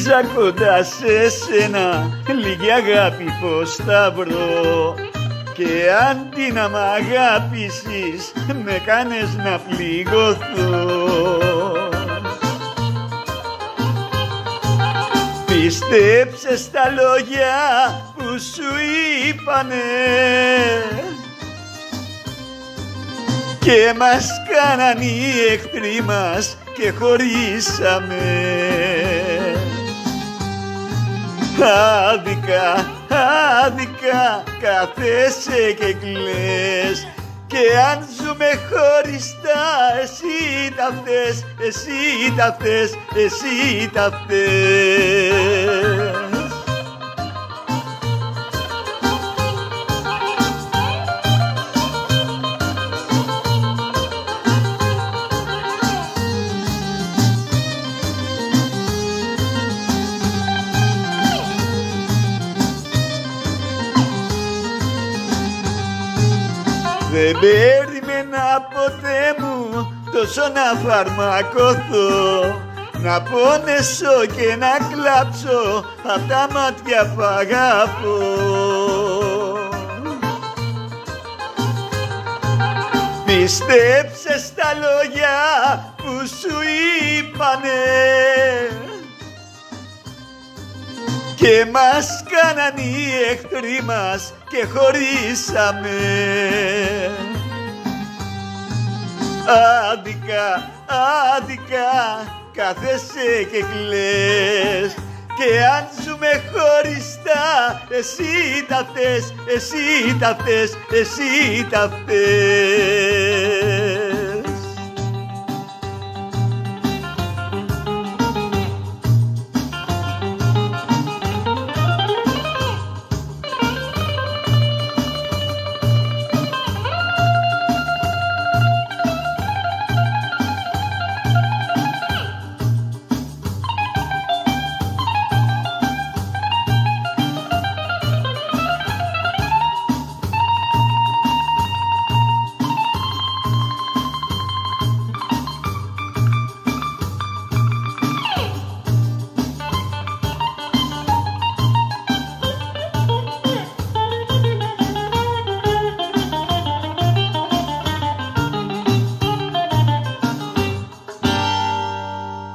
Ψήφιζα κοντά σε σένα, λίγη αγάπη πως θα βρω, και αντί να μ' αγάπησες με κάνες να πληγωθώ. Πίστεψε στα λόγια που σου είπανε και μας κάναν οι εχθροί μας και χωρίσαμε. Άδικα, άδικα κάθεσαι και κλαις, και αν ζούμε χωριστά εσύ τα θες, εσύ τα θες, εσύ τα θες. Δεν περίμενα ποτέ μου τόσο να φαρμακωθώ, να πονέσω και να κλάψω απ' τα μάτια που αγαπώ. Πίστεψε στα λόγια που σου είπανε και μας κάναν οι εχθροί μας και χωρίσαμε. Άδικα, άδικα κάθεσαι και κλαις, και αν ζούμε χωριστά εσύ τα θες, εσύ τα θες, εσύ τα θες.